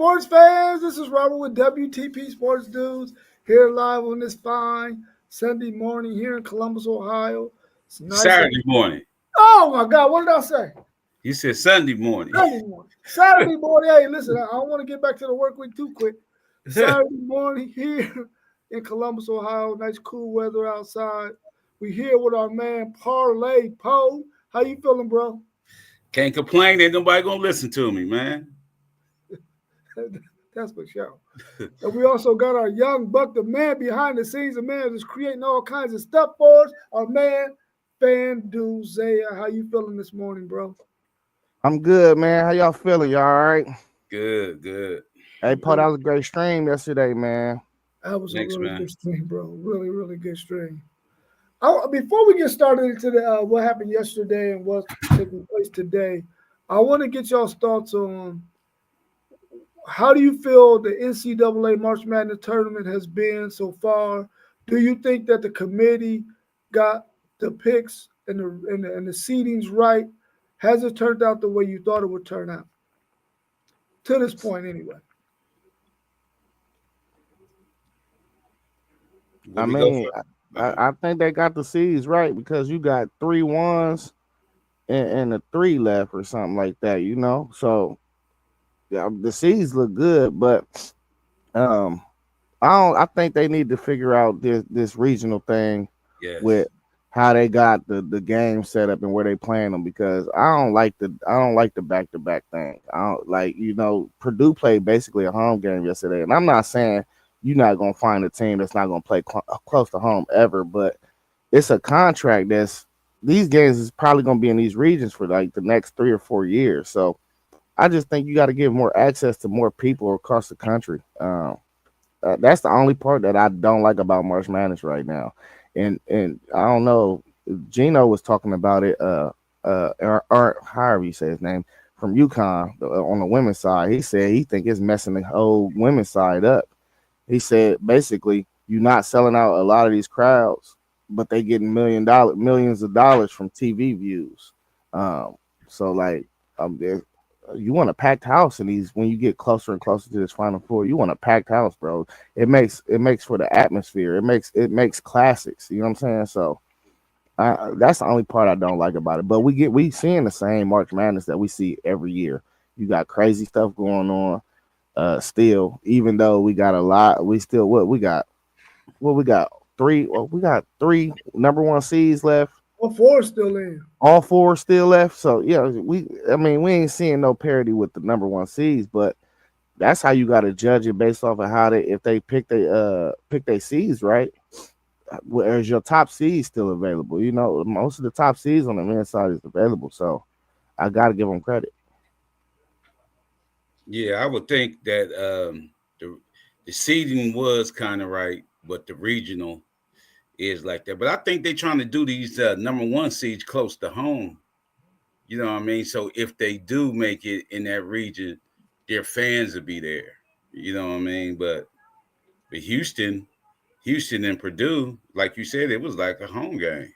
Sports fans, this is Robert with WTP Sports Dudes here live on this fine Sunday morning here in Columbus, Ohio. It's nice. Saturday morning. Oh my God, what did I say? You said Sunday morning. Sunday morning. Saturday morning. Hey, listen, I don't want to get back to the work week too quick. Saturday morning here in Columbus, Ohio. Nice cool weather outside. We here with our man Parlay Poe. How you feeling, bro? Can't complain. Ain't nobody gonna listen to me, man. That's for sure. And we also got our young buck, the man behind the scenes, the man that's creating all kinds of stuff for us. Our man, FanDuel Zaya. How you feeling this morning, bro? I'm good, man. How y'all feeling? Y'all all right? Good. Hey, Paul, that was a great stream yesterday, man. That was Thanks, a really man. good stream, bro. Really, really good stream. Before we get started into the what happened yesterday and what's taking place today, I want to get y'all's thoughts on how do you feel the NCAA March Madness tournament has been so far? Do you think that the committee got the picks and the seedings right? Has it turned out the way you thought it would turn out? To this point, anyway. I mean, I think they got the seeds right because you got 3 ones and a 3 left or something like that, you know? So yeah, the seeds look good, but I think they need to figure out this regional thing Yes. with how they got the game set up and where they playing them because I don't like the back-to-back thing. I don't like, Purdue played basically a home game yesterday, and I'm not saying you're not gonna find a team that's not gonna play close to home ever, but it's a contract these games is probably gonna be in these regions for like the next 3 or 4 years. So I just think you got to give more access to more people across the country. That's the only part that I don't like about March Madness right now. And I don't know, Gino was talking about it. Or however you say his name from UConn on the women's side. He said he think it's messing the whole women's side up. He said basically you're not selling out a lot of these crowds, but they getting millions of dollars from TV views. So like you want a packed house in these when you get closer and closer to this Final Four. You want a packed house, bro. It makes for the atmosphere. It makes classics. You know what I'm saying? So that's the only part I don't like about it. But we seeing the same March Madness that we see every year. You got crazy stuff going on. Still, even though we got a lot, we still we got 3. Well, we got 3 number 1 seeds left. All 4 still in. All 4 still left. So yeah, we ain't seeing no parity with the number 1 seeds, but that's how you got to judge it based off of how if they pick their seeds right. Whereas your top seed still available, most of the top seeds on the men's side is available. So I got to give them credit. Yeah, I would think that the seeding was kind of right, but the regional is like that. But I think they're trying to do these number 1 seeds close to home. You know what I mean? So if they do make it in that region, their fans will be there. You know what I mean? But Houston and Purdue, like you said, it was like a home game.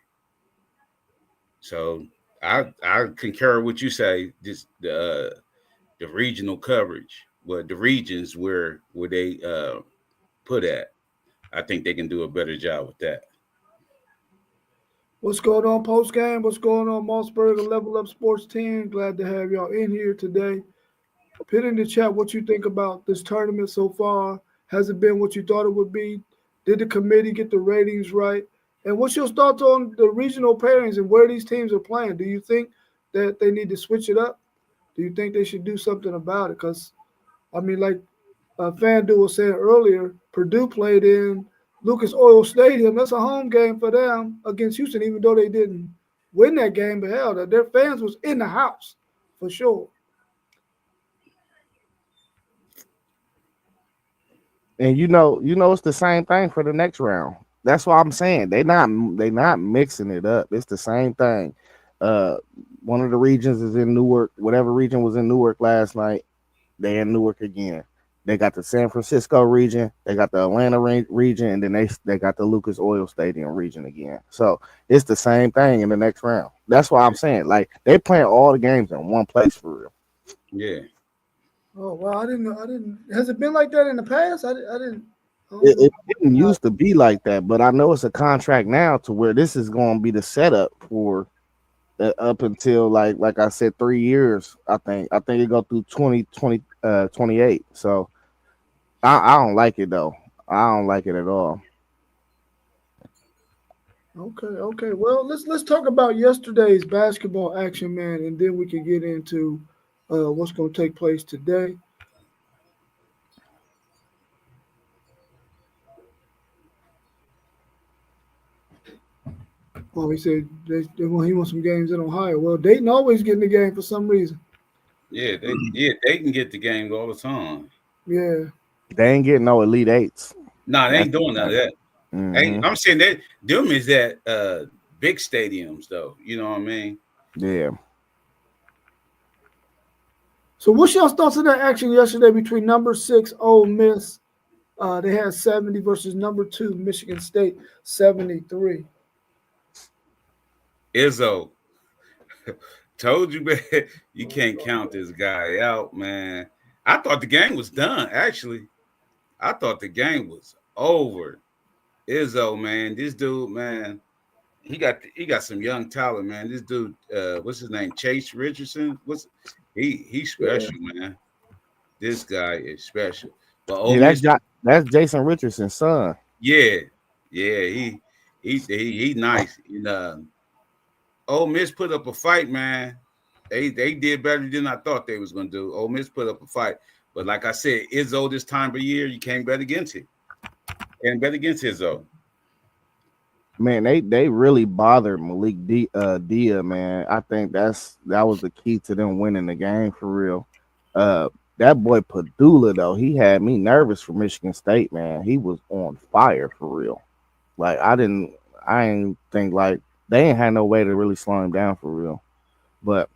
So I concur with what you say. This the regional coverage, well, the regions where they put at. I think they can do a better job with that. What's going on post game? What's going on Mossberg and Level Up Sports Team? Glad to have y'all in here today. Put in the chat what you think about this tournament so far. Has it been what you thought it would be? Did the committee get the ratings right? And what's your thoughts on the regional pairings and where these teams are playing? Do you think that they need to switch it up? Do you think they should do something about it? Because, I mean, like FanDuel was saying earlier, Purdue played in Lucas Oil Stadium. That's a home game for them against Houston, even though they didn't win that game. But hell, their fans was in the house for sure. And it's the same thing for the next round. That's what I'm saying. They not mixing it up. It's the same thing. One of the regions is in Newark. Whatever region was in Newark last night, they in Newark again. They got the San Francisco region, they got the Atlanta region, and then they got the Lucas Oil Stadium region again. So it's the same thing in the next round. That's why I'm saying, like, they playing all the games in one place for real. Yeah. Oh wow, I didn't know. I didn't. Has it been like that in the past? I didn't. I don't It, know. it didn't used to be like that, but I know it's a contract now to where this is going to be the setup for up until like I said 3 years. I think it go through 28. So I don't like it though. I don't like it at all. Okay, okay. Well, let's talk about yesterday's basketball action, man, and then we can get into what's going to take place today. Oh, he said he wants some games in Ohio. Well, Dayton always getting the game for some reason. They can get the game all the time. Yeah. They ain't getting no Elite Eights. Nah, they That's ain't doing none of that. Hey, hmm I'm saying that them is at big stadiums though. You know what I mean? yeah. So, what's your thoughts on that action yesterday between number 6 Ole Miss? They had 70 versus number 2 Michigan State 73. Izzo told you, man, you can't count this guy out, man. I thought the game was done. Actually, I thought the game was over. Izzo, man, this dude, man, he got some young talent, man. This dude, what's his name? Chase Richardson. He's Yeah. special, man. This guy is special. But Ole Yeah, Miss, that's Jason Richardson's son. yeah, yeah, he nice. And Ole Miss put up a fight, man. They did better than I thought they was gonna do. Ole Miss put up a fight, but like I said, Izzo this time of year, you can't bet against it. Can't bet against Izzo. Man, they really bothered Dia, man. I think that was the key to them winning the game for real. That boy Padula though, he had me nervous for Michigan State, man. He was on fire for real. Like I ain't think like they ain't had no way to really slow him down for real. But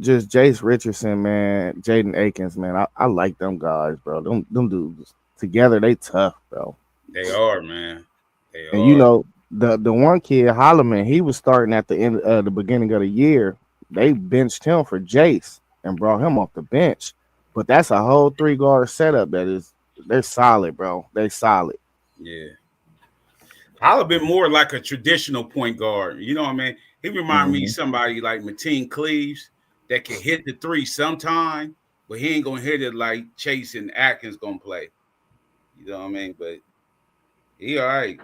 just Jace Richardson, man, Jaden Akins, man, I like them guys, bro. Them dudes together, they tough, bro. They are, man. They And you are. know, the one kid, Holloman, he was starting at the end the beginning of the year. They benched him for Jace and brought him off the bench. But that's a whole 3 guard setup they're solid, bro. They solid. Yeah. I'll have been more like a traditional point guard. You know what I mean? He remind me of hmm somebody like Mateen Cleaves that can hit the three sometime, but he ain't gonna hit it like Chase and Atkins gonna play. You know what I mean? But he all right.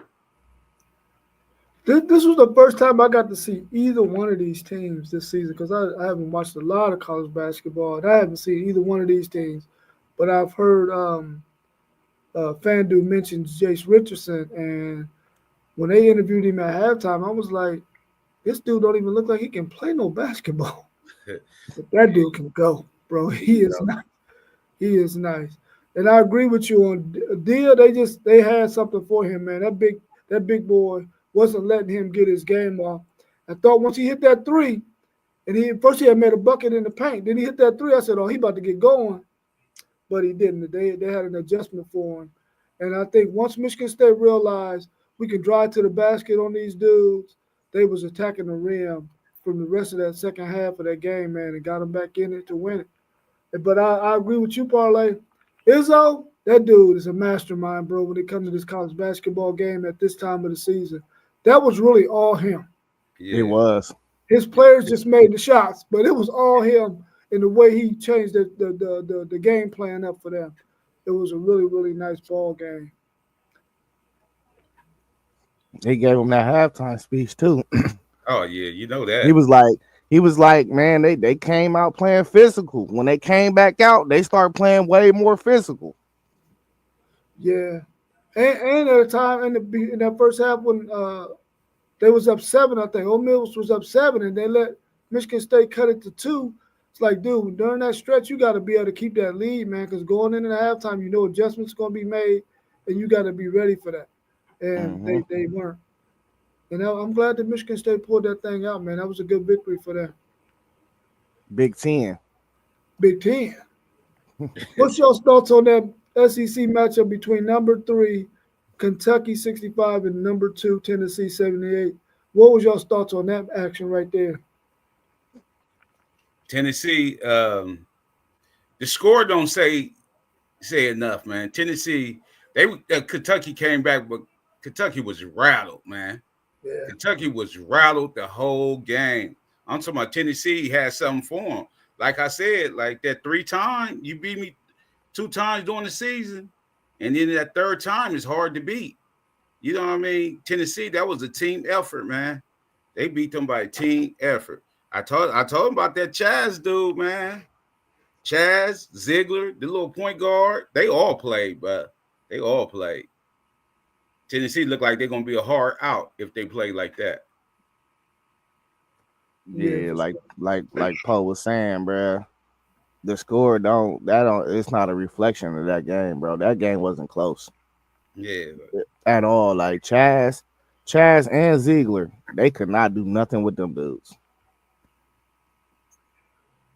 This was the first time I got to see either one of these teams this season because I haven't watched a lot of college basketball and I haven't seen either one of these teams. But I've heard FanDuel mentions Jace Richardson, and when they interviewed him at halftime, I was like, this dude don't even look like he can play no basketball. But that dude can go, bro. He is Yeah. nice. He is nice. And I agree with you on Dia. They had something for him, man. That big boy wasn't letting him get his game off. I thought once he hit that three, and he had made a bucket in the paint. Then he hit that three. I said, oh, he about to get going, but he didn't. They had an adjustment for him. And I think once Michigan State realized we can drive to the basket on these dudes, they was attacking the rim from the rest of that second half of that game, man, and got them back in it to win it. But I agree with you, Parlay. Izzo, that dude is a mastermind, bro, when it comes to this college basketball game at this time of the season. That was really all him. It Yeah. was. His players just made the shots, but it was all him in the way he changed the game plan up for them. It was a really, really nice ball game. He gave him that halftime speech too. Oh yeah, you know he that. was like he was like, man, they came out playing physical. When they came back out, they started playing way more physical. Yeah. And at a time in that first half when they was up seven, I think Ole Miss was up seven, and they let Michigan State cut it to two. It's like, dude, during that stretch, you got to be able to keep that lead, man, because going into the halftime, you know adjustments going to be made, and you got to be ready for that. And hmm they weren't. And I'm glad that Michigan State pulled that thing out, man. That was a good victory for them. Big Ten. Big Ten. What's your thoughts on that SEC matchup between number 3 Kentucky 65 and number 2 Tennessee 78? What was your thoughts on that action right there? Tennessee, the the score don't say enough, man. Tennessee, Kentucky came back, but Kentucky was rattled, man. Yeah. Kentucky was rattled the whole game. I'm talking about Tennessee had something for them. Like I said, like that 3 times, you beat me 2 times during the season, and then that 3rd time is hard to beat. You know what I mean? Tennessee, that was a team effort, man. They beat them by a team effort. I told him about that Chaz dude, man. Chaz, Ziegler, the little point guard, they all played, but they all played. Tennessee looked like they're gonna be a hard out if they play like that. Yeah, like Poe was saying, bro. The score it's not a reflection of that game, bro. That game wasn't close. Yeah. At all. Like Chaz and Ziegler, they could not do nothing with them dudes.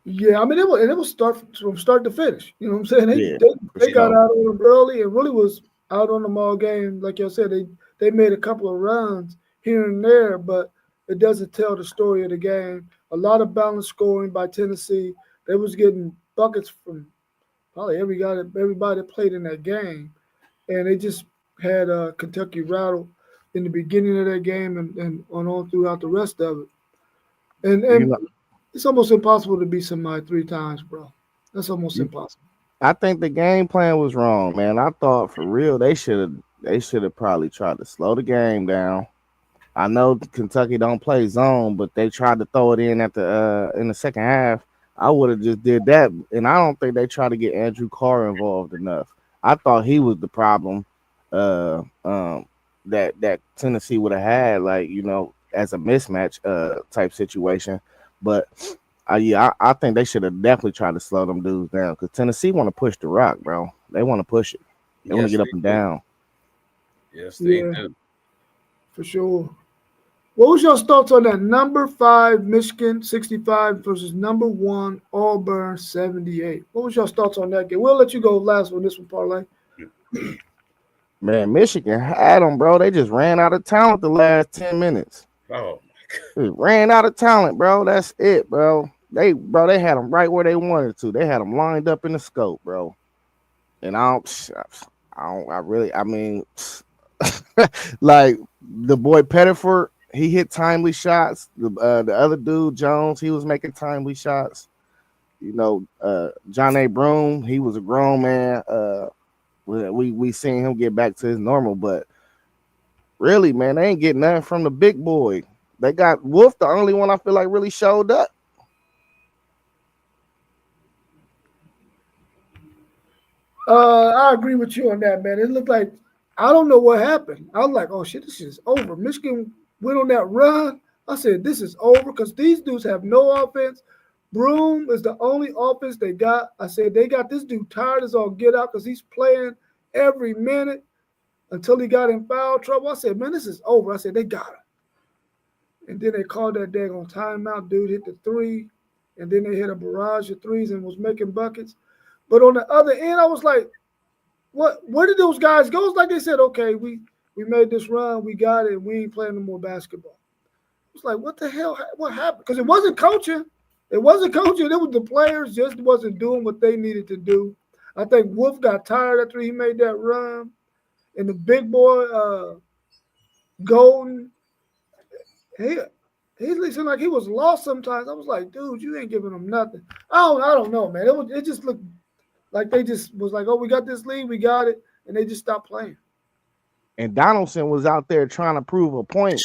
Yeah, I mean, it was from start to finish. You know what I'm saying? They got sure. out on them early and really was out on them all game. Like y'all said, they made a couple of runs here and there, but it doesn't tell the story of the game. A lot of balanced scoring by Tennessee. They was getting buckets from probably everybody that played in that game, and they just had Kentucky rattled in the beginning of that game and on throughout the rest of it. And it's almost impossible to beat somebody 3 times, bro. That's almost impossible. I think the game plan was wrong, man. I thought for real they should have probably tried to slow the game down. I know Kentucky don't play zone, but they tried to throw it in at in the second half. I would have just did that, and I don't think they tried to get Andrew Carr involved enough. I thought he was the problem that Tennessee would have had, like, you know, as a mismatch type situation. But I think they should have definitely tried to slow them dudes down because Tennessee want to push the rock, bro. They want to push it. They want to get up and down. Yes, they do. For sure. What was your thoughts on that number 5 Michigan 65 versus number 1 Auburn 78? What was your thoughts on that game? We'll let you go last on this one, Parlay. Man, Michigan had them, bro. They just ran out of talent the last 10 minutes. Oh, ran out of talent, bro. That's it, bro. They had them right where they wanted to. They had them lined up in the scope, bro. And like the boy Pettiford, he hit timely shots. The other dude, Jones, he was making timely shots. You know, John A. Broome, he was a grown man. We seen him get back to his normal, but really, man, they ain't getting nothing from the big boy. They got Wolf, the only one I feel like really showed up. I agree with you on that, man. It looked like I don't know what happened. I was like, oh shit, this is over. Michigan went on that run. I said, this is over because these dudes have no offense. Broome is the only offense they got. I said, they got this dude tired as all get out because he's playing every minute until he got in foul trouble. I said, man, this is over. I said, they got him. And then they called that daggone timeout. Dude hit the 3, and then they hit a barrage of 3s and was making buckets. But on the other end, I was like, what? Where did those guys go? It's like they said, okay, we made this run, we got it, we ain't playing no more basketball. It's like, what the hell? What happened? Because it wasn't coaching. It wasn't coaching. It was the players just wasn't doing what they needed to do. I think Wolf got tired after he made that run. And the big boy, Golden, he seemed like he was lost sometimes. I was like, dude, you ain't giving them nothing. I don't know, man. It just looked like they just was like, oh, we got this lead, we got it, and they just stopped playing. And Donaldson was out there trying to prove a point.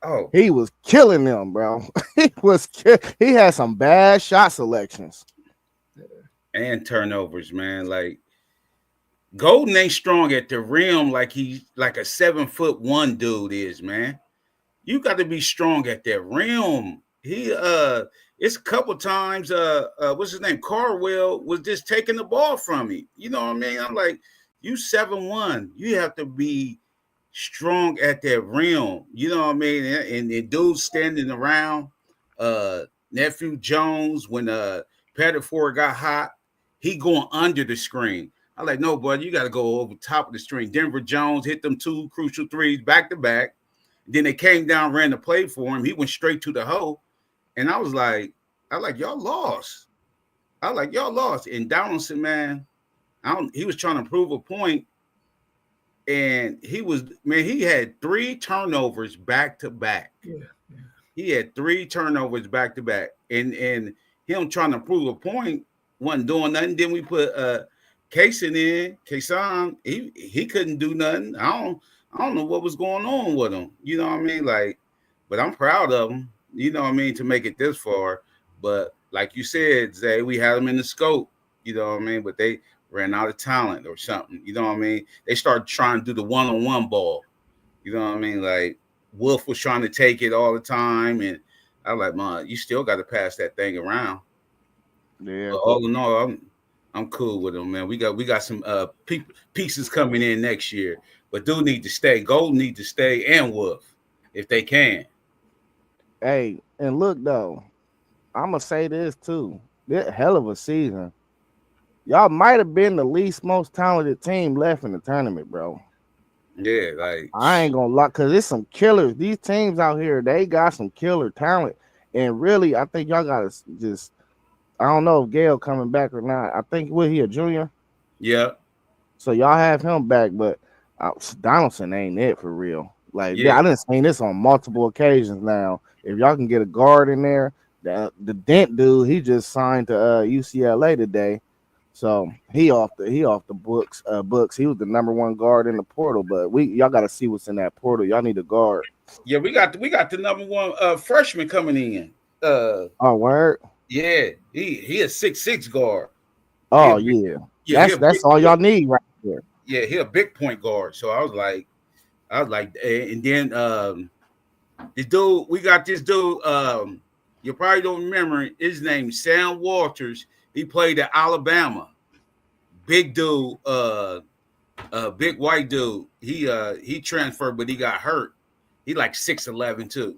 Oh, he was killing them, bro. He had some bad shot selections and turnovers, man. Like Golden ain't strong at the rim like he's like a 7'1" dude is, man. You got to be strong at that rim. He it's a couple times what's his name? Carwell was just taking the ball from me. You know what I mean? I'm like, you 7'1", you have to be strong at that rim. You know what I mean? And dudes standing around, Nephew Jones, when Pettiford got hot, he going under the screen. I'm like, no, bud, you got to go over top of the screen. Denver Jones hit them 2 crucial 3s back to back. Then they came down, ran the play for him. He went straight to the hole. And I was like, y'all lost. I was like, y'all lost. And Donaldson, man, he was trying to prove a point, and he had 3 turnovers back to back. Yeah. He had 3 turnovers back to back, and him trying to prove a point wasn't doing nothing. Then we put Kason. He couldn't do nothing. I don't know what was going on with him. You know what I mean? Like, but I'm proud of him. You know what I mean, to make it this far. But like you said, Zay, we had him in the scope. You know what I mean? But they ran out of talent or something. You know what I mean? They started trying to do the one-on-one ball. You know what I mean? Like Wolf was trying to take it all the time, and I was like, man, you still got to pass that thing around. Yeah. But all in all, I'm cool with him, man. We got some pieces coming in next year, but dude need to stay. Golden need to stay, and Wolf if they can. Hey, and look though, I'm gonna say this too. This hell of a season. Y'all might have been the least most talented team left in the tournament, bro. Yeah, like I ain't gonna lie, cause it's some killers. These teams out here, they got some killer talent, and really, I think y'all gotta just. I don't know if Gale coming back or not. I think he a junior. yeah, So y'all have him back, but Donaldson ain't it for real. Like yeah. I done seen this on multiple occasions now. If y'all can get a guard in there, the Dent dude, he just signed to UCLA today. So he off the books. He was the #1 guard in the portal, but y'all got to see what's in that portal. Y'all need a guard. Yeah, we got the #1 freshman coming in. Oh, word. Yeah, he a 6'6" guard. Oh yeah. That's all y'all need right there. Yeah, he a big point guard. So I was like, and then this dude, we got this dude. You probably don't remember his name, Sam Walters. He played at Alabama. Big dude, big white dude. He transferred, but he got hurt. He like 6'11" too,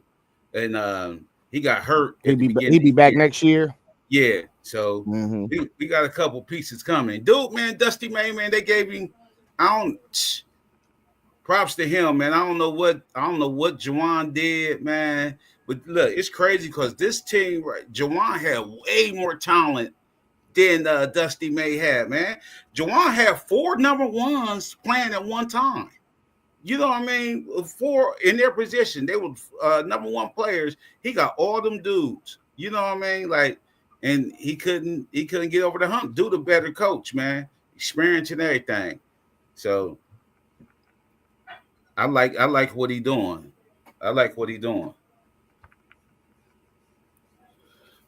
and he got hurt. He be back next year. Yeah, so we got a couple pieces coming. Dude, man, Dusty May, man, they gave him. Props to him, man. I don't know what Juwan did, man. But look, it's crazy because this team, right? Juwan had way more talent than Dusty May had, man. Juwan had 4 #1s playing at one time. You know what I mean? 4 in their position. They were #1 players. He got all them dudes. You know what I mean? Like, and he couldn't get over the hump. Do the better coach, man. Experience and everything. So I like what he doing. I like what he doing.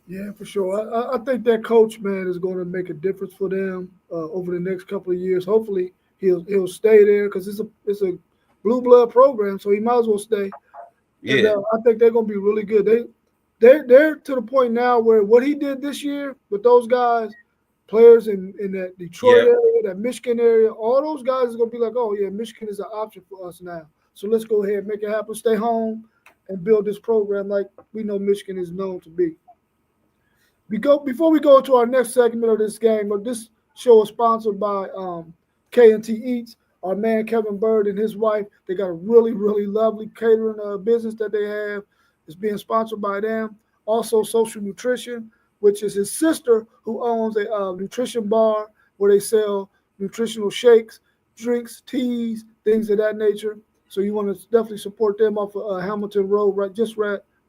Yeah, for sure. I think that coach, man, is going to make a difference for them over the next couple of years. Hopefully, he'll stay there because it's a blue blood program, so he might as well stay. Yeah, And, I think they're going to be really good. They're to the point now where what he did this year with those guys, players in that Detroit area, that Michigan area, all those guys are going to be like, oh, yeah, Michigan is an option for us now. So let's go ahead and make it happen, stay home, and build this program like we know Michigan is known to be. Before we go into our next segment of this game, but this show is sponsored by K&T Eats. Our man Kevin Bird and his wife, they got a really, really lovely catering business that they have. It's being sponsored by them. Also, Social Nutrition, which is his sister who owns a nutrition bar where they sell nutritional shakes, drinks, teas, things of that nature. So you want to definitely support them off of Hamilton Road,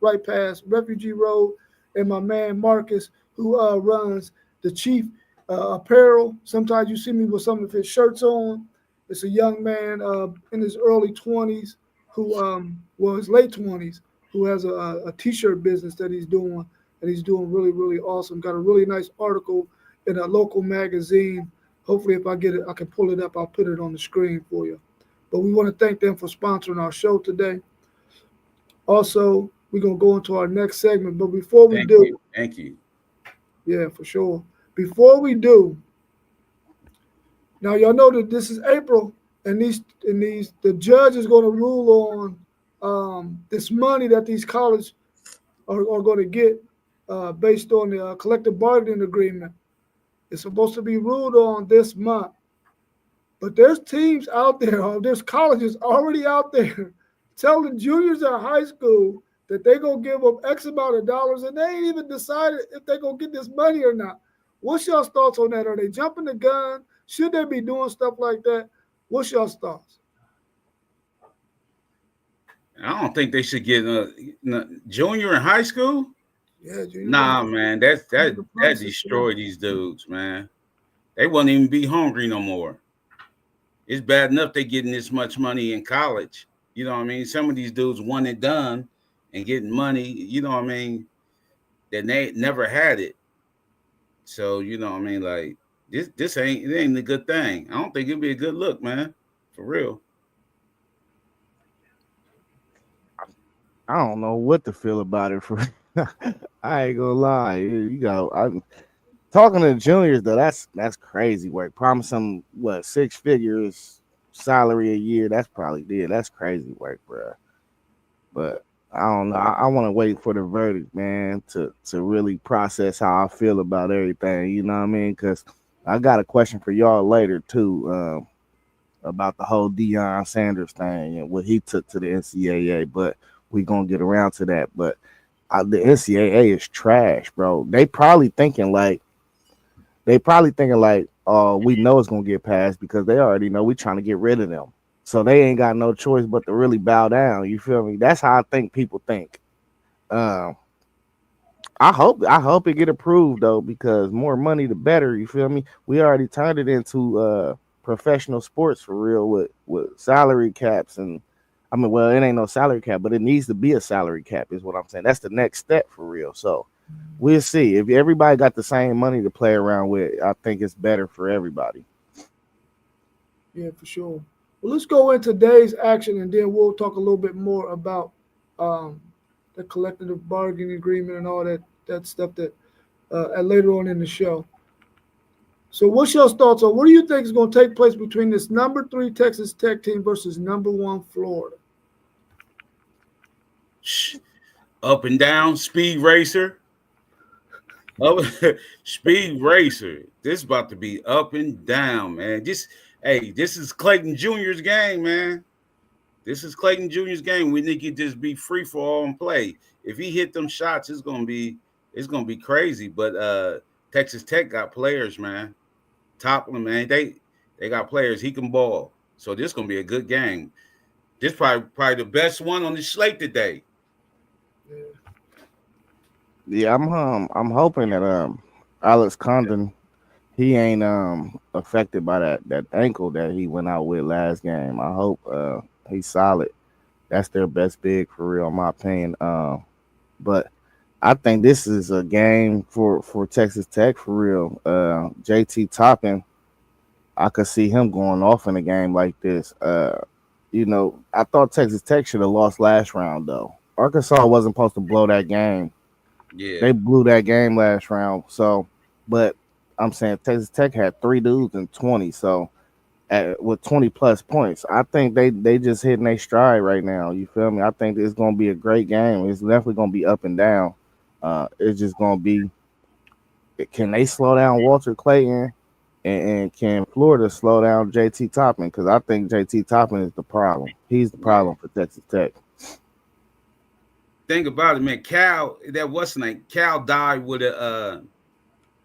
right past Refugee Road. And my man Marcus, who runs the Chief Apparel. Sometimes you see me with some of his shirts on. It's a young man in his early 20s his late 20s, who has a T-shirt business that he's doing, and he's doing really, really awesome. Got a really nice article in a local magazine. Hopefully, if I get it, I can pull it up. I'll put it on the screen for you. But we want to thank them for sponsoring our show today. Also, we're going to go into our next segment. But before we do. Thank you. Yeah, for sure. Before we do, now y'all know that this is April, and the judge is going to rule on this money that these colleges are going to get based on the collective bargaining agreement. It's supposed to be ruled on this month. But there's teams out there, there's colleges already out there telling juniors in high school that they're going to give them X amount of dollars, and they ain't even decided if they're going to get this money or not. What's y'all's thoughts on that? Are they jumping the gun? Should they be doing stuff like that? What's y'all's thoughts? I don't think they should get junior in high school. Yeah, junior. Nah, man, that The process, destroy these dudes, man. They won't even be hungry no more. It's bad enough they getting this much money in college. You know what I mean? Some of these dudes one and done and getting money, you know what I mean, that they never had it. So, you know what I mean, like this ain't a good thing. I don't think it'd be a good look, man. For real. I don't know what to feel about it. For I ain't gonna lie, you know, I'm talking to the juniors though. That's crazy work. Promise them what 6 figures salary a year. That's probably did. That's crazy work, bro. But I don't know. I want to wait for the verdict, man, to really process how I feel about everything. You know what I mean? Because I got a question for y'all later too, about the whole Deion Sanders thing and what he took to the NCAA. But we gonna get around to that. But the NCAA is trash, bro. They probably thinking like, oh, we know it's gonna get passed because they already know we trying to get rid of them. So they ain't got no choice but to really bow down. You feel me? That's how I think people think. I hope it get approved though, because more money the better. You feel me? We already turned it into professional sports for real with salary caps, and I mean, well, it ain't no salary cap, but it needs to be a salary cap, is what I'm saying. That's the next step for real. So we'll see. If everybody got the same money to play around with, I think it's better for everybody. Yeah, for sure. Well, let's go into today's action, and then we'll talk a little bit more about um, the collective bargaining agreement and all that stuff that later on in the show. So, what's your thoughts on what do you think is going to take place between this number 3 Texas Tech team versus number 1 Florida? Up and down, speed racer. Up, speed racer. This about to be up and down, man. This is Clayton Jr.'s game, man. This is Clayton Jr.'s game. We need to just be free for all and play. If he hit them shots, it's gonna be crazy. But Texas Tech got players, man. Toppling, man. They got players. He can ball. So this gonna be a good game. This probably the best one on the slate today. Yeah, I'm hoping that Alex Condon, he ain't affected by that ankle that he went out with last game. I hope he's solid. That's their best big for real, in my opinion. But I think this is a game for Texas Tech for real. JT Toppin, I could see him going off in a game like this. You know, I thought Texas Tech should have lost last round though. Arkansas wasn't supposed to blow that game. Yeah, They blew that game last round. So, but I'm saying Texas Tech had 3 dudes and 20. So, with 20 plus points, I think they just hitting their stride right now. You feel me? I think it's gonna be a great game. It's definitely gonna be up and down. It's just gonna be. Can they slow down Walter Clayton, and can Florida slow down JT Toppin? Because I think JT Toppin is the problem. He's the problem for Texas Tech. Think about it, man. Cal, that what's name? Cal died with a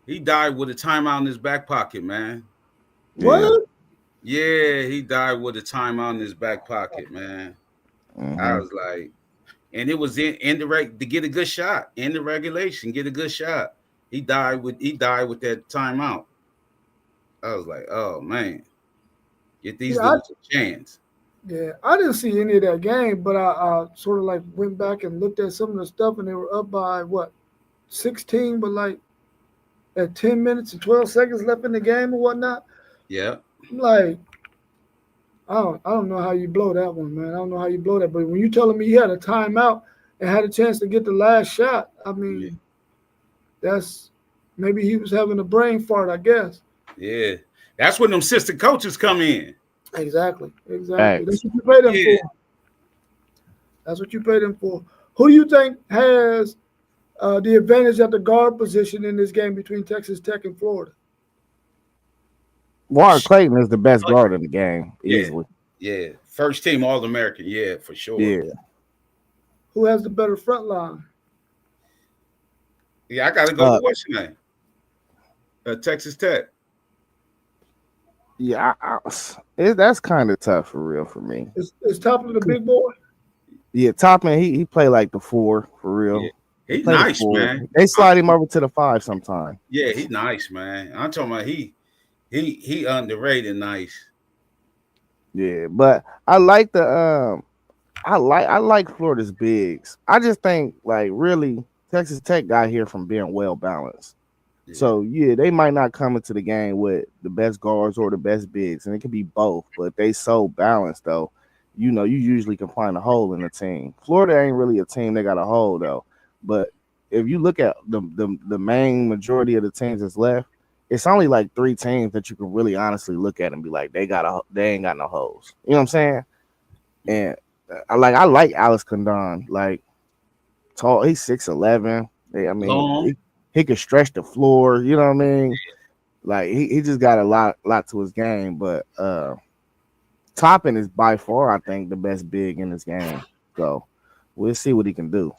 timeout in his back pocket, man. What? Yeah, he died with a timeout in his back pocket, man. Mm-hmm. I was like, and it was in the to get a good shot in the regulation, get a good shot. He died with that timeout. I was like, oh man, get these dudes a chance. Yeah, I didn't see any of that game, but I sort of like went back and looked at some of the stuff, and they were up by what, 16, but like at 10 minutes and 12 seconds left in the game or whatnot. Yeah, I'm like, I don't know how you blow that one, man. I don't know how you blow that. But when you telling me he had a timeout and had a chance to get the last shot, I mean, that's maybe he was having a brain fart, I guess. Yeah, that's when them assistant coaches come in. Exactly. Thanks. That's what you pay them for. That's what you pay them for. Who do you think has the advantage at the guard position in this game between Texas Tech and Florida? Walter Clayton is the best guard in the game, easily. Yeah. First team All-American. Yeah, for sure. Yeah. Who has the better front line? Yeah, I got to go to what's your name? Texas Tech. Yeah, that's kind of tough for real for me. Is Toppin the big boy? Yeah, Toppin, he played like the 4 for real. Yeah, He he's played the nice, 4. man. They slide him over to the 5 sometime. Yeah, he's nice, man. I'm talking about he underrated nice. Yeah, but I like I like Florida's bigs. I just think like really Texas Tech got here from being well balanced. Yeah. So yeah, they might not come into the game with the best guards or the best bigs, and it can be both. But they so balanced though, you usually can find a hole in the team. Florida ain't really a team that got a hole though. But if you look at the main majority of the teams that's left, it's only like 3 teams that you can really honestly look at and be like they ain't got no holes. You know what I'm saying? And I like Alex Condon. Like tall, he's 6'11". I mean, Long. he could stretch the floor. You know what I mean? Like he just got a lot to his game. But Toppin is by far, I think, the best big in this game. So we'll see what he can do.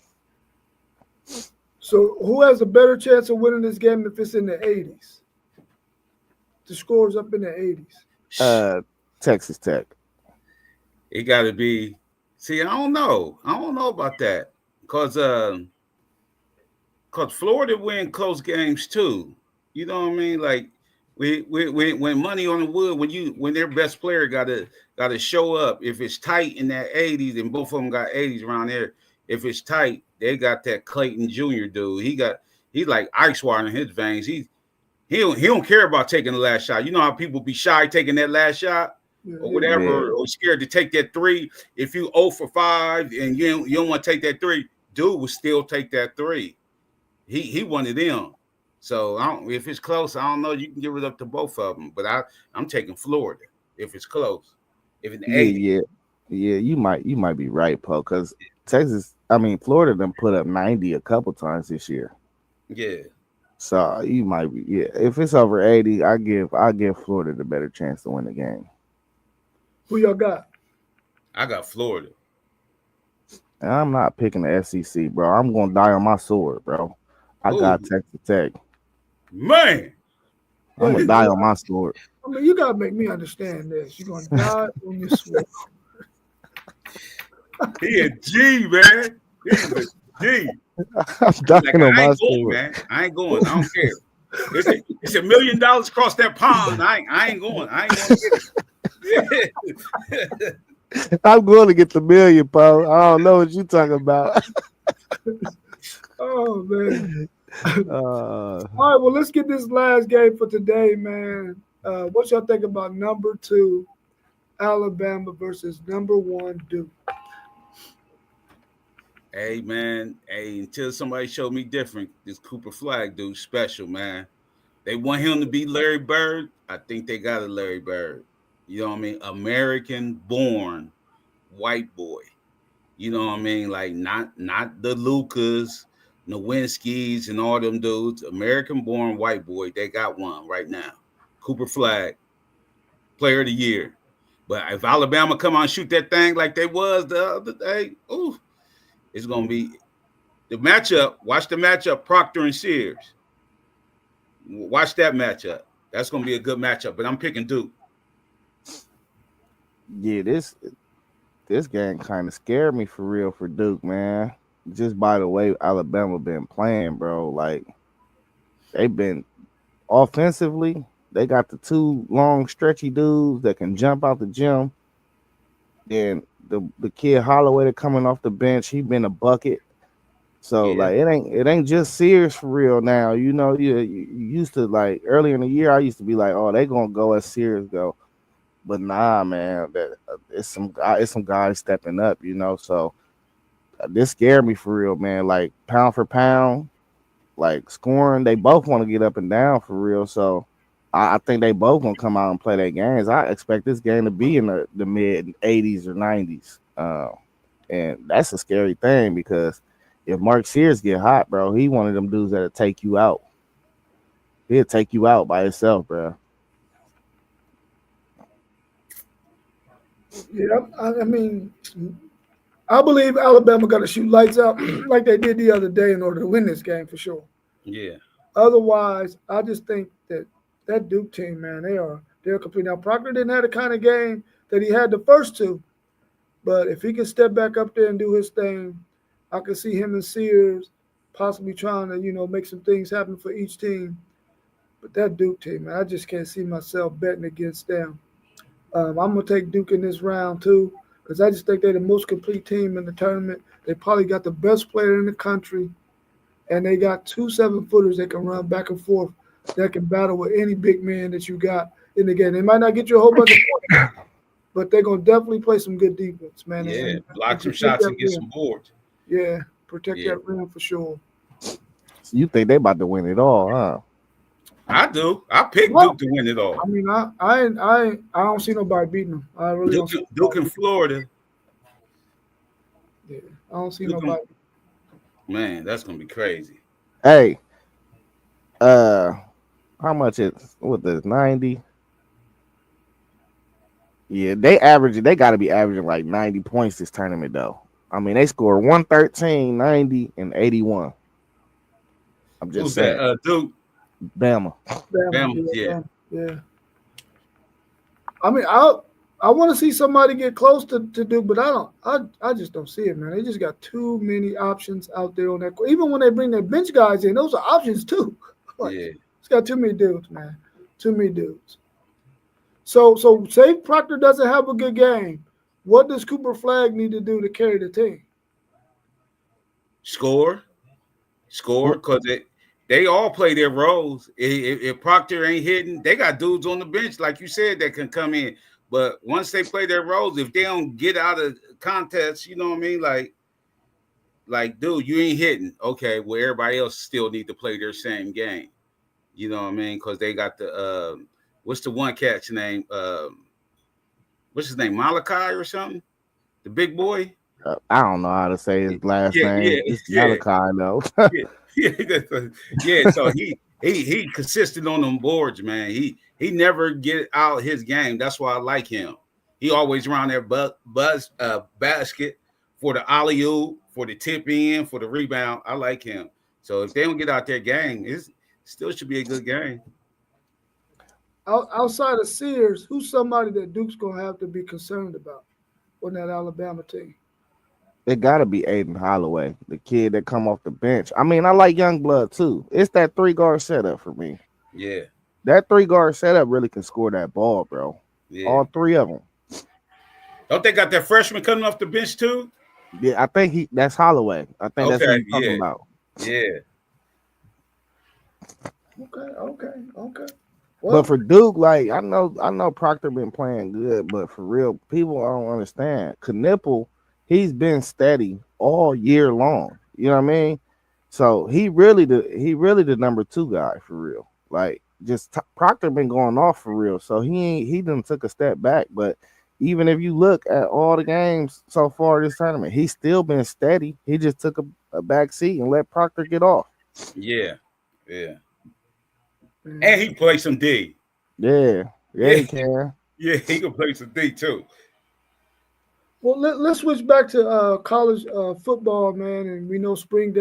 So who has a better chance of winning this game if it's in the 80s? The score's up in the 80s. Texas Tech. It got to be. See, I don't know about that because Florida win close games too. You know what I mean? Like when money on the wood, when their best player got to show up. If it's tight in that 80s, and both of them got 80s around there. If it's tight, they got that Clayton Jr. dude. He's like ice water in his veins. He don't care about taking the last shot. You know how people be shy taking that last shot or whatever, or scared to take that 3. If you 0 for 5 and you don't want to take that 3, dude will still take that 3. He one of them. So if it's close, I don't know. You can give it up to both of them, but I'm taking Florida if it's close. If it's 80. Yeah. You might be right, Poe, because Florida done put up 90 a couple times this year. Yeah. So you might be, yeah. If it's over 80, I give Florida the better chance to win the game. Who y'all got? I got Florida. And I'm not picking the SEC, bro. I'm gonna die on my sword, bro. I got Texas Tech. Man, I'm gonna die on my sword. I mean, you gotta make me understand this. You're gonna die on your sword. He a G, man. He's a G. I'm dying on my sword, man. I ain't going. I don't care. It's $1 million across that pond. I ain't going. I ain't going to get it. I'm going to get the million, Paul. I don't know what you talking about. Oh man. All right, well, let's get this last game for today, man. What y'all think about number 2 Alabama versus number 1 Duke? Hey man, until somebody showed me different, this Cooper Flag dude special, man. They want him to be Larry Bird. I think they got a Larry Bird. You know what I mean? American-born white boy. You know what I mean? Like not the Lucas, Nowinski's, and all them dudes. American-born white boy. They got one right now. Cooper Flag, Player of the Year. But if Alabama come on and shoot that thing like they was the other day, ooh, it's gonna be the matchup. Watch the matchup, Proctor and Sears. Watch that matchup. That's gonna be a good matchup. But I'm picking Duke. Yeah, this game kind of scared me for real for Duke, man. Just by the way Alabama been playing, bro. Like they've been offensively, they got the 2 long stretchy dudes that can jump out the gym. Then the kid Holloway that coming off the bench, he been a bucket. So like it ain't just Sears for real now. You know, you used to like earlier in the year, I used to be like, oh, they gonna go as Sears go. But nah, man, that it's some guys stepping up, you know. So this scared me for real, man. Like pound for pound, like scoring, they both want to get up and down for real. So I think they both gonna come out and play their games. I expect this game to be in the mid 80s or 90s, and that's a scary thing because if Mark Sears get hot, bro, he one of them dudes that'll take you out. He'll take you out by himself, bro. Yeah, I mean, I believe Alabama got to shoot lights out like they did the other day in order to win this game for sure. Yeah. Otherwise, I just think that Duke team, man, they're complete. Now Proctor didn't have the kind of game that he had the first two, but if he can step back up there and do his thing, I can see him and Sears possibly trying to, make some things happen for each team. But that Duke team, man, I just can't see myself betting against them. I'm gonna take Duke in this round too, because I just think they're the most complete team in the tournament. They probably got the best player in the country, and they got 2 7-footers that can run back and forth, that can battle with any big man that you got in the game. They might not get you a whole bunch of points, but they're gonna definitely play some good defense, man. Yeah, and block some protect shots that and get rim. some boards. Yeah, protect Yeah. that rim for sure. So you think they about to win it all, huh? I do. I picked Well, Duke to win it all. I mean, I don't see nobody beating them. I really don't see Duke in nobody. Florida, Yeah, I don't see Duke in- nobody. man, that's gonna be crazy. Hey, how much it's with this 90? Yeah, they got to be averaging like 90 points this tournament though. I mean, they scored 113, 90, and 81. I'm just Who's saying. that? Duke. Bama. Bama, yeah. Yeah. I mean, I want to see somebody get close to Duke, but I just don't see it, man. They just got too many options out there on that court. Even when they bring their bench guys in, those are options too. Like, Yeah. it's got too many dudes, man. Too many dudes. So say Proctor doesn't have a good game. What does Cooper Flagg need to do to carry the team? Score, because they all play their roles. If Proctor ain't hitting, they got dudes on the bench, like you said, that can come in. But once they play their roles, if they don't get out of contests, you know what I mean? Like, dude, you ain't hitting. Okay, well, everybody else still need to play their same game. You know what I mean? Because they got the what's the one cat's name? What's his name? Malachi or something? The big boy? I don't know how to say his last name. It's Malachi though. Yeah. So he consistent on them boards, man. He never get out his game. That's why I like him. He always around there basket for the alley-oop, for the tip in, for the rebound. I like him. So if they don't get out their game, it still should be a good game. Outside of Sears, who's somebody that Duke's gonna have to be concerned about on that Alabama team? It gotta be Aiden Holloway, the kid that come off the bench. I mean, I like Youngblood too. It's that 3-guard setup for me. Yeah. That 3-guard setup really can score that ball, bro. Yeah. All three of them. Don't they got that freshman coming off the bench too? Yeah, I think that's Holloway. I think that's what he's talking about. Yeah. Okay. But for Duke, like I know Proctor been playing good, but for real, people don't understand. Knipple, he's been steady all year long. You know what I mean? So he really the number 2 guy for real. Like Proctor been going off for real. So he done took a step back. But even if you look at all the games so far this tournament, he's still been steady. He just took a back seat and let Proctor get off. Yeah. And he plays some D. Yeah, he can. Yeah, he can play some D too. Well, let's switch back to college football, man. And we know spring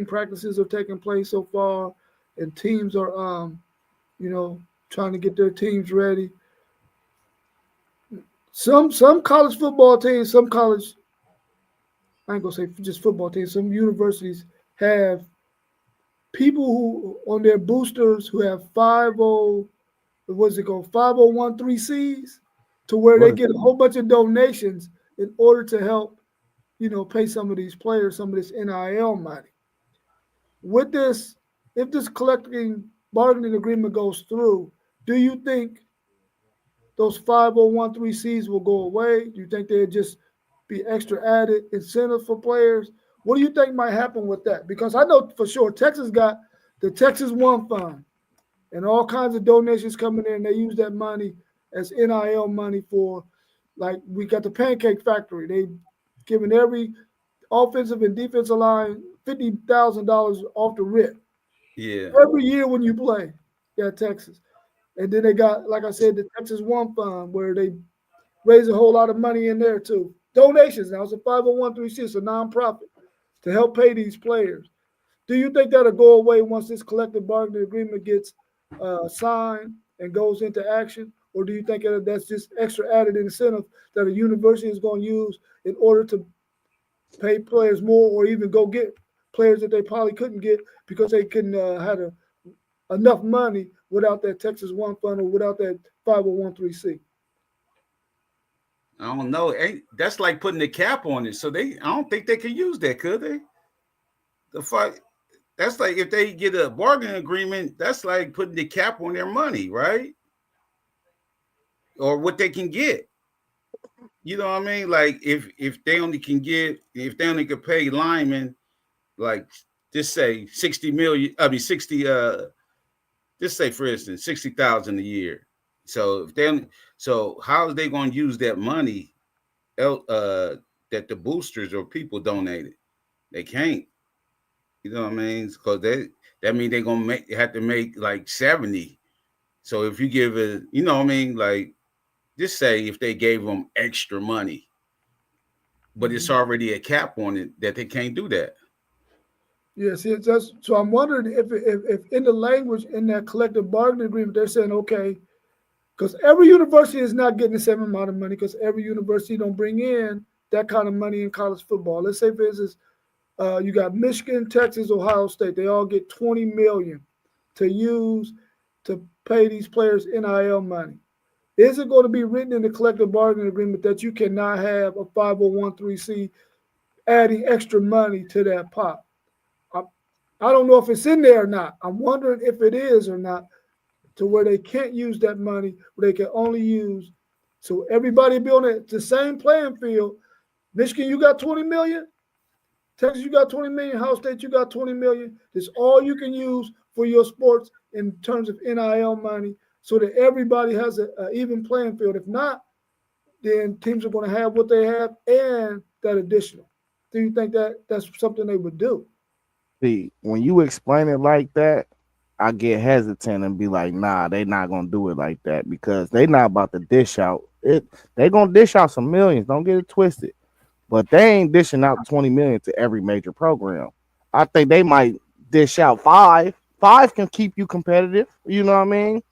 practices are taking place so far, and teams are, trying to get their teams ready. Some college football teams, I ain't gonna say just football teams. Some universities have people who on their boosters who have 501(c)(3)s, to where they get a whole bunch of donations in order to help, pay some of these players some of this NIL money. With this, if this collective bargaining agreement goes through, do you think those 501(c)(3)s will go away? Do you think they'll just be extra added incentive for players? What do you think might happen with that? Because I know for sure Texas got the Texas One Fund and all kinds of donations coming in. They use that money as NIL money for, like, we got the Pancake Factory. They giving every offensive and defensive line $50,000 off the rip. Yeah. Every year when you play, Texas. And then they got, like I said, the Texas One Fund, where they raise a whole lot of money in there too. Donations now. It's a 501(c)(3), a nonprofit to help pay these players. Do you think that'll go away once this collective bargaining agreement gets signed and goes into action? Or do you think that's just extra added incentive that a university is going to use in order to pay players more or even go get players that they probably couldn't get because they couldn't have enough money without that Texas One Fund or without that 501(c)(3). I don't know. That's like putting a cap on it. So I don't think they can use that, could they? That's like if they get a bargaining agreement, that's like putting the cap on their money, right? Or what they can get. You know what I mean? Like if they only can pay linemen, like just say 60 million, just say for instance, 60,000 a year. So how are they going to use that money that the boosters or people donated? They can't. You know what I mean? Because that means they're gonna have to make like 70. So if you give it, you know what I mean, like just say if they gave them extra money, but it's already a cap on it that they can't do that. Yes, so I'm wondering if in the language in that collective bargaining agreement they're saying, okay, because every university is not getting the same amount of money because every university don't bring in that kind of money in college football. Let's say, for instance, you got Michigan, Texas, Ohio State. They all get $20 million to use to pay these players NIL money. Is it going to be written in the collective bargaining agreement that you cannot have a 501(c)(3) adding extra money to that pot? I don't know if it's in there or not. I'm wondering if it is or not, to where they can't use that money, where they can only use, so everybody be on the same playing field. Michigan, you got 20 million. Texas, you got 20 million. Ohio State, you got 20 million. That's all you can use for your sports in terms of NIL money, so that everybody has an even playing field. If not, then teams are going to have what they have and that additional. Do you think that's something they would do? See, when you explain it like that, I get hesitant and be like, nah, they not gonna do it like that because they not about to dish out it. They gonna dish out some millions. Don't get it twisted. But they ain't dishing out 20 million to every major program. I think they might dish out 5. 5 can keep you competitive. You know what I mean?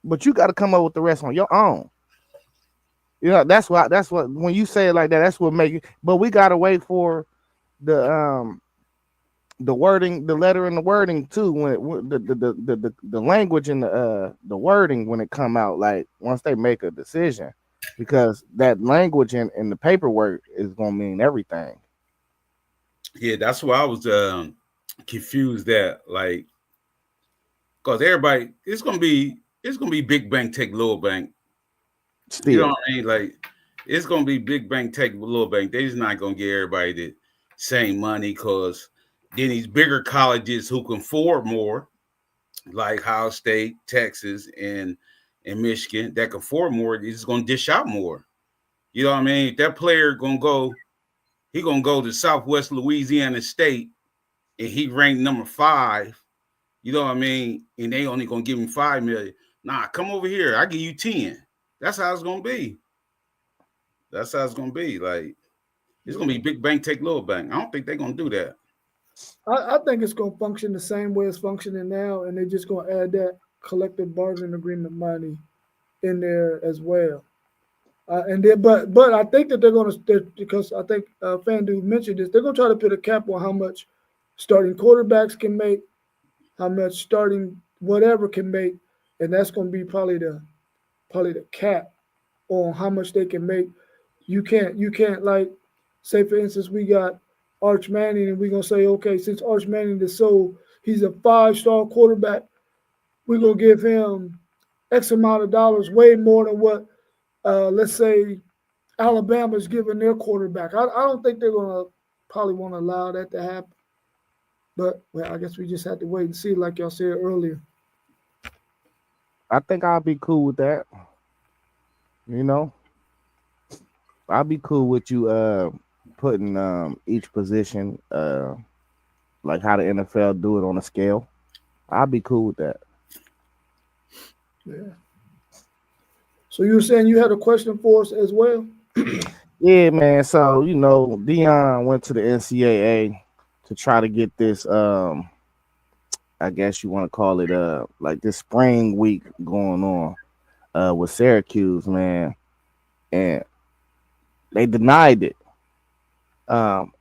But you got to come up with the rest on your own. You know, that's what when you say it like that, that's what make it. But we gotta wait for the wording, the letter and the wording too. When the language and the wording when it come out, like once they make a decision, because that language and the paperwork is gonna mean everything. Yeah, that's why I was confused at, like, because everybody it's gonna be big bank take little bank. Still. You know what I mean? Like it's gonna be big bank take little bank. They're just not gonna give everybody the same money, because then these bigger colleges who can afford more, like Ohio State, Texas, and Michigan, that can afford more, is going to dish out more. You know what I mean? If that player gonna go to Southwest Louisiana State and he ranked number 5. You know what I mean? And they only gonna give him 5 million. Nah, come over here. I give you 10. That's how it's gonna be. That's how it's gonna be. Like it's gonna be big bank take little bank. I don't think they're gonna do that. I think it's going to function the same way it's functioning now, and they're just going to add that collective bargaining agreement money in there as well. And then, but I think that they're going to, because I think FanDuel mentioned this, they're going to try to put a cap on how much starting quarterbacks can make, how much starting whatever can make, and that's going to be probably the cap on how much they can make. You can't like, say for instance, we got Arch Manning, and we're going to say, okay, since Arch Manning is he's a 5-star quarterback, we're going to give him X amount of dollars, way more than what, let's say, Alabama's giving their quarterback. I don't think they're going to probably want to allow that to happen. But, well, I guess we just have to wait and see, like y'all said earlier. I think I'll be cool with that. You know, I'll be cool with you putting each position like how the NFL do it on a scale. I'll be cool with that. Yeah. So you were saying you had a question for us as well? Yeah, man. So, you know, Deion went to the NCAA to try to get this I guess you want to call it like this spring week going on with Syracuse, man, and they denied it. Um,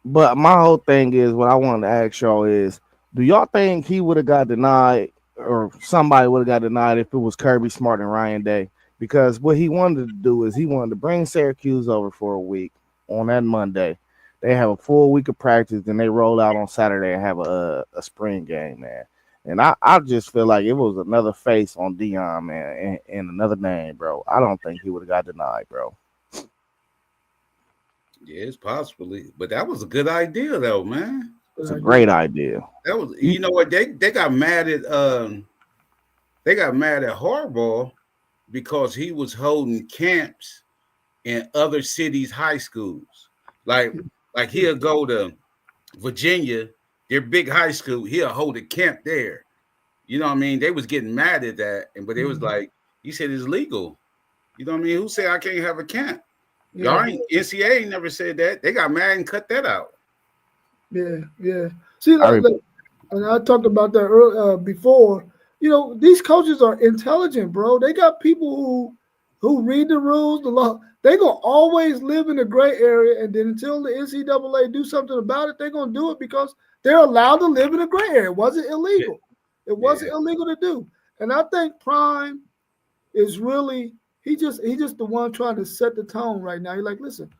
but my whole thing is what I wanted to ask y'all is, do y'all think he would have got denied or somebody would have got denied if it was Kirby Smart and Ryan Day? Because what he wanted to do is he wanted to bring Syracuse over for a week on that Monday. They have a full week of practice, then they roll out on Saturday and have a spring game, man. And I just feel like it was another face on Dion, man, and another name, bro. I don't think he would have got denied, bro. Yeah, it's possibly, but that was a good idea though, man. It's a great idea. That was, you know what, they got mad at Harbaugh because he was holding camps in other cities' high schools. Like he'll go to Virginia, their big high school, he'll hold a camp there. You know what I mean? They was getting mad at that, but it was like, he said it's legal. You know what I mean? Who said I can't have a camp? Y'all ain't, NCAA ain't never said that. They got mad and cut that out. Yeah. See, and I talked about that earlier, before. You know, these coaches are intelligent, bro. They got people who read the rules, the law. They're going to always live in the gray area, and then until the NCAA do something about it, they're going to do it because they're allowed to live in a gray area. It wasn't illegal. It wasn't illegal to do. And I think Prime is really he just the one trying to set the tone right now. He's like, listen,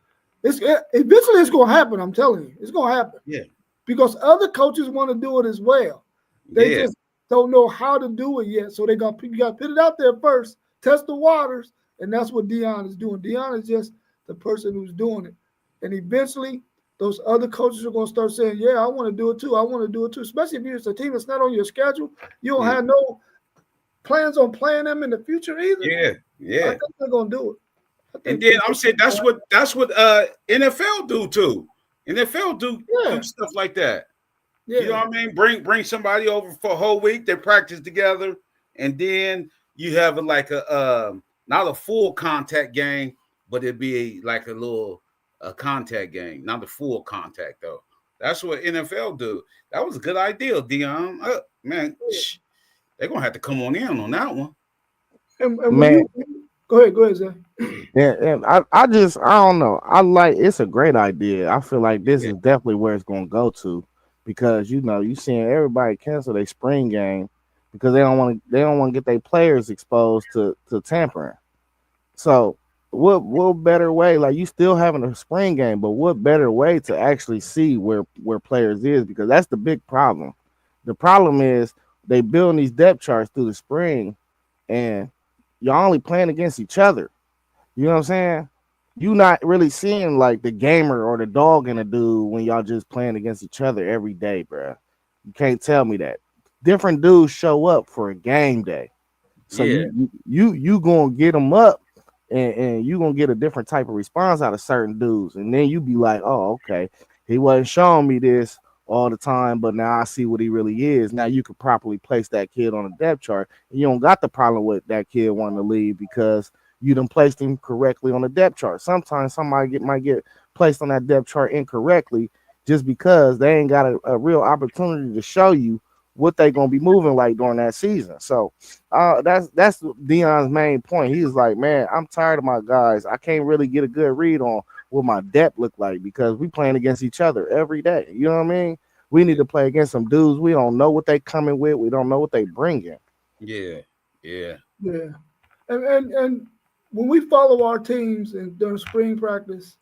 eventually it's going to happen. I'm telling you, it's going to happen. Yeah. Because other coaches want to do it as well. They just don't know how to do it yet. So you got to put it out there first, test the waters, and that's what Dion is doing. Dion is just the person who's doing it. And eventually those other coaches are going to start saying, yeah, I want to do it too. I want to do it too. Especially if it's a team that's not on your schedule. You don't have no plans on playing them in the future either. Yeah. I think they're going to do it. And then I'm saying that's what NFL do too. NFL do stuff like that. Yeah. You know what I mean? Bring somebody over for a whole week. They practice together, and then you have like a not a full contact game, but it'd be like a little contact game, not a full contact though. That's what NFL do. That was a good idea, Dion. Man, they're gonna have to come on in on that one. And man, go ahead, Zach. Yeah, and I don't know. It's a great idea. I feel like this is definitely where it's gonna go to, because you seeing everybody cancel their spring game because they don't want to get their players exposed to tampering. So what better way? Like, you still having a spring game, but what better way to actually see where players is? Because that's the big problem. The problem is they building these depth charts through the spring, and y'all only playing against each other. You know what I'm saying? You not really seeing like the gamer or the dog in a dude when y'all just playing against each other every day, bro. You can't tell me that. Different dudes show up for a game day, so you gonna get them up, and you gonna get a different type of response out of certain dudes, and then you be like, oh, okay, he wasn't showing me this all the time, but now I see what he really is. Now you could properly place that kid on a depth chart, and you don't got the problem with that kid wanting to leave because you done placed him correctly on the depth chart. Sometimes somebody might get placed on that depth chart incorrectly just because they ain't got a real opportunity to show you what they gonna be moving like during that season. So that's Dion's main point. He's like, man, I'm tired of my guys. I can't really get a good read on what my depth look like because we playing against each other every day. You know what I mean? We need to play against some dudes. We don't know what they coming with. We don't know what they bringing. Yeah. And when we follow our teams and during spring practice,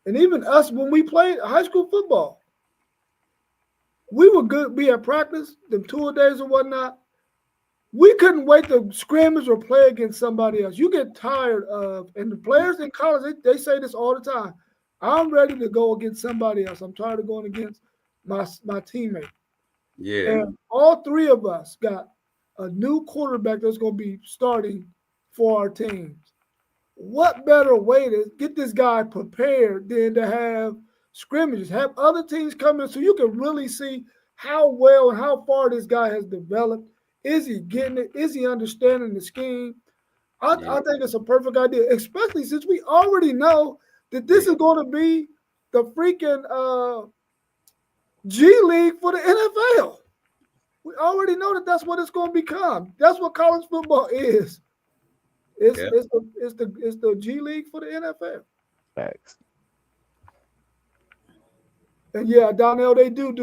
and even us when we played high school football, we would be at practice, them 2 days or whatnot. We couldn't wait to scrimmage or play against somebody else. You get tired of, and the players in college, they say this all the time. I'm ready to go against somebody else. I'm tired of going against my teammate. Yeah. And all three of us got a new quarterback that's going to be starting for our teams. What better way to get this guy prepared than to have scrimmages, have other teams come in so you can really see how well and how far this guy has developed. Is he getting it? Is he understanding the scheme? I think it's a perfect idea, especially since we already know that this is going to be the freaking G League for the NFL. We already know that that's what it's going to become. That's what college football is. It's Yeah. it's the G League for the NFL. Facts. And yeah, Donnell, they do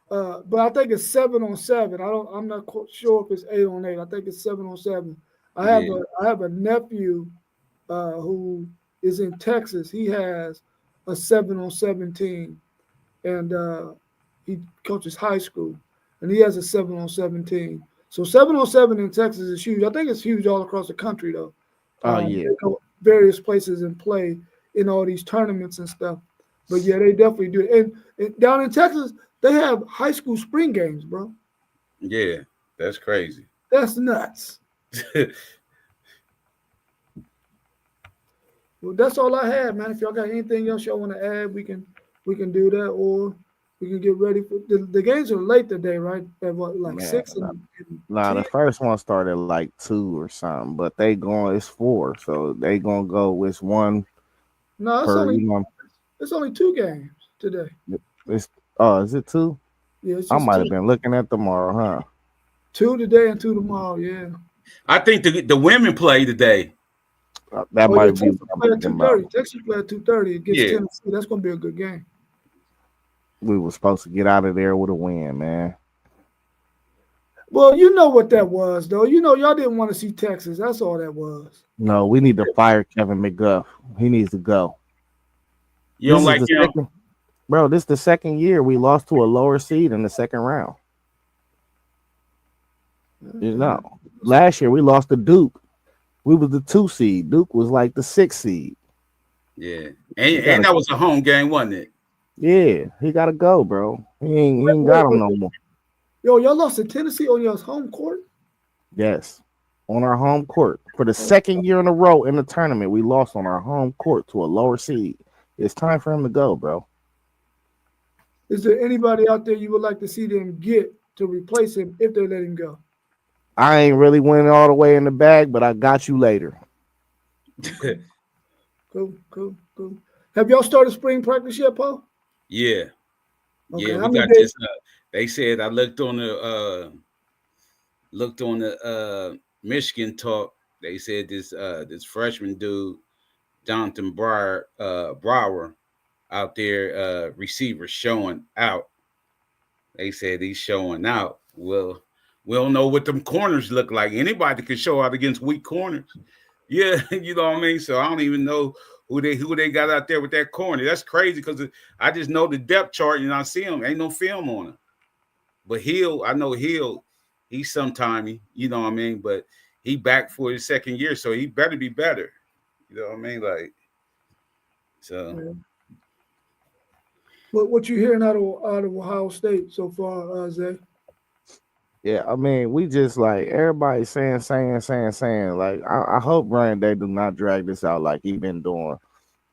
but I think it's 7-on-7. I'm not sure if it's 8-on-8. I think it's 7-on-7. Yeah. I have a nephew who is in Texas. He has a 7-on-7 team, and he coaches high school, and he has a 7-on-7 team. So 7-on-7 in Texas is huge. I think it's huge all across the country though. Oh yeah. They go various places and play in all these tournaments and stuff. But yeah, they definitely do it. And down in Texas, they have high school spring games, bro. Yeah. That's crazy. That's nuts. Well, that's all I had, man. If y'all got anything else y'all want to add, we can do that, or we can get ready for the games are late today, right? At what, like Man, 6 nah, and nah, 10? the first one started like 2 or something, but they going it's 4, so they gonna go with one No, per. it's only 2 games today. It's is it 2? Yeah, it's I just might 2. have been looking at tomorrow, huh? 2 today and 2 tomorrow. Yeah. I think the women play today. That Oh yeah, might be Texas what I'm play at thinking about. 2:30. Texas play at 2:30 against Yeah. Tennessee. That's gonna be a good game. We were supposed to get out of there with a win, man. Well, you know what that was, though. You know, y'all didn't want to see Texas. That's all that was. No, we need to fire Kevin McGuff. He needs to go. You don't like the him? second, bro. This is the second year we lost to a lower seed in the second round. You know, last year we lost to Duke. We was the 2 seed. Duke was like the 6 seed. Yeah. And that was a home game, wasn't it? Yeah, he gotta go, bro. He ain't got him no more. Yo, y'all lost to Tennessee on y'all's home court? Yes. On our home court. For the second year in a row in the tournament, we lost on our home court to a lower seed. It's time for him to go, bro. Is there anybody out there you would like to see them get to replace him if they let him go? I ain't really winning all the way in the bag, but I got you later. Cool. Have y'all started spring practice yet, Paul? Yeah. Okay, Yeah, how we many got days? this. They said I looked on the Michigan talk. They said this freshman dude, Jonathan Brower, out there receiver showing out. They said he's showing out. Well, we don't know what them corners look like. Anybody can show out against weak corners. Yeah, you know what I mean? So I don't even know who they got out there with that corner. That's crazy because I just know the depth chart and I see him. Ain't no film on him. But I know he's sometimey, you know what I mean? But he back for his second year, so he better be better. You know what I mean? Like, so. Yeah. What you hearing out of Ohio State so far, Zay? Yeah, I mean, we just like everybody saying. Like, I hope Brian Day do not drag this out like he been doing.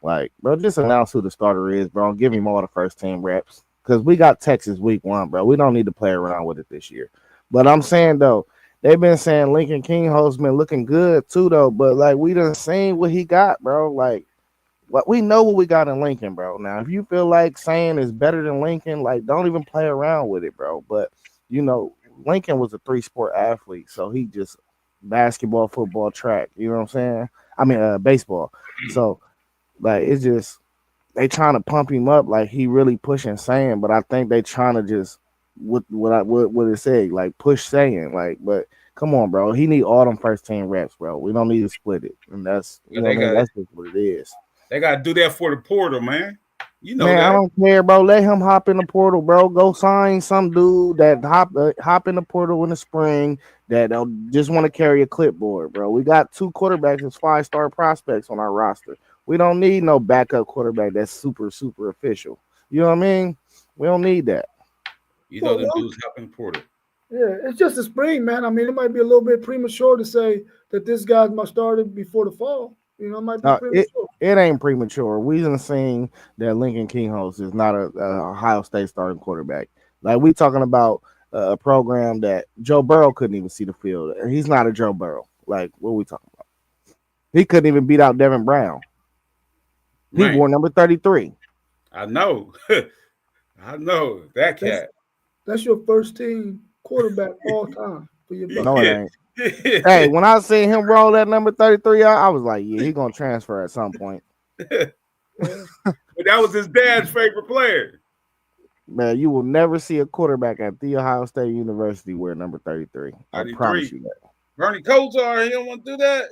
Like, bro, just announce who the starter is, bro. Give him all the first team reps. Because we got Texas week 1, bro. We don't need to play around with it this year. But I'm saying, though, they've been saying Lincoln Kingholz's been looking good, too, though. But, like, we done seen what he got, bro. Like, we know what we got in Lincoln, bro. Now, if you feel like saying is better than Lincoln, like, don't even play around with it, bro. But, you know, Lincoln was a 3-sport athlete. So he just basketball, football, track. You know what I'm saying? I mean, baseball. So, like, it's just they trying to pump him up like he really pushing saying, but I think they trying to just what it say, like push saying, like, but come on, bro. He need all them first team reps, bro. We don't need to split it. And that's that's just what it is. They gotta do that for the portal, man. You know man, that. I don't care, bro. Let him hop in the portal, bro. Go sign some dude that hop in the portal in the spring that just want to carry a clipboard, bro. We got 2 quarterbacks as 5-star prospects on our roster. We don't need no backup quarterback that's super official. You know what I mean? We don't need that. You know the dudes hopping portal. Yeah, it's just a spring, man. I mean, it might be a little bit premature to say that this guy's my starter before the fall. You know, it might be premature. It ain't premature. We done seen that Lincoln Kingholz is not a Ohio State starting quarterback. Like, we talking about a program that Joe Burrow couldn't even see the field. He's not a Joe Burrow. Like, what are we talking about? He couldn't even beat out Devin Brown. He wore number 33. I know. I know that cat. That's your first team quarterback all time for your Bucks. No, it ain't. Hey, when I seen him roll that number 33 out, I was like, yeah, he gonna transfer at some point. But that was his dad's favorite player. Man, you will never see a quarterback at The Ohio State University wear number 33. I 33. promise you that. Bernie Kosar, he don't want to do that.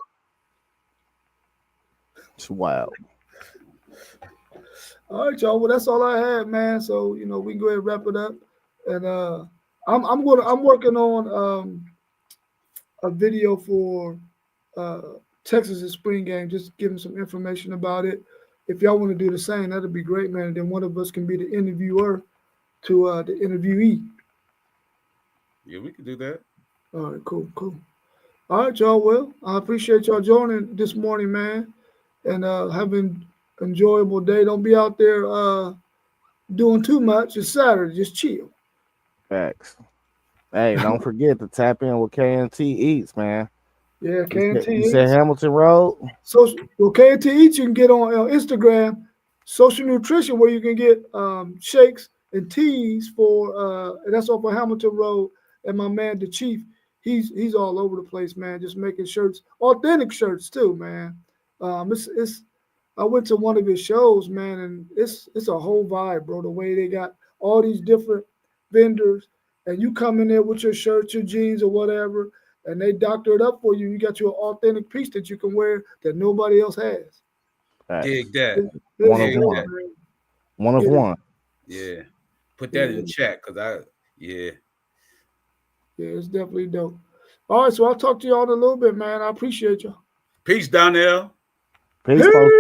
It's wild. All right, y'all. Well, that's all I had, man. So we can go ahead and wrap it up. And I'm working on a video for Texas' spring game, just giving some information about it. If y'all want to do the same, that'd be great, man. And then one of us can be the interviewer to the interviewee. Yeah, we can do that. All right, cool. All right, y'all. Well, I appreciate y'all joining this morning, man. And have an enjoyable day. Don't be out there doing too much. It's Saturday. Just chill. Facts. Hey, don't forget to tap in with KNT Eats, man. Yeah, KNT You said Hamilton Road? KNT Eats, you can get on Instagram, Social Nutrition, where you can get shakes and teas for, and that's off of Hamilton Road. And my man, the Chief, he's all over the place, man, just making shirts, authentic shirts too, man. I went to one of his shows, man, and it's a whole vibe, bro. The way they got all these different vendors, and you come in there with your shirt, your jeans, or whatever, and they doctor it up for you. You got your authentic piece that you can wear that nobody else has. Dig that. One of one. One of one. Yeah. Put that in chat, Yeah, it's definitely dope. All right, so I'll talk to y'all in a little bit, man. I appreciate y'all. Peace, Donnell. Peace, folks.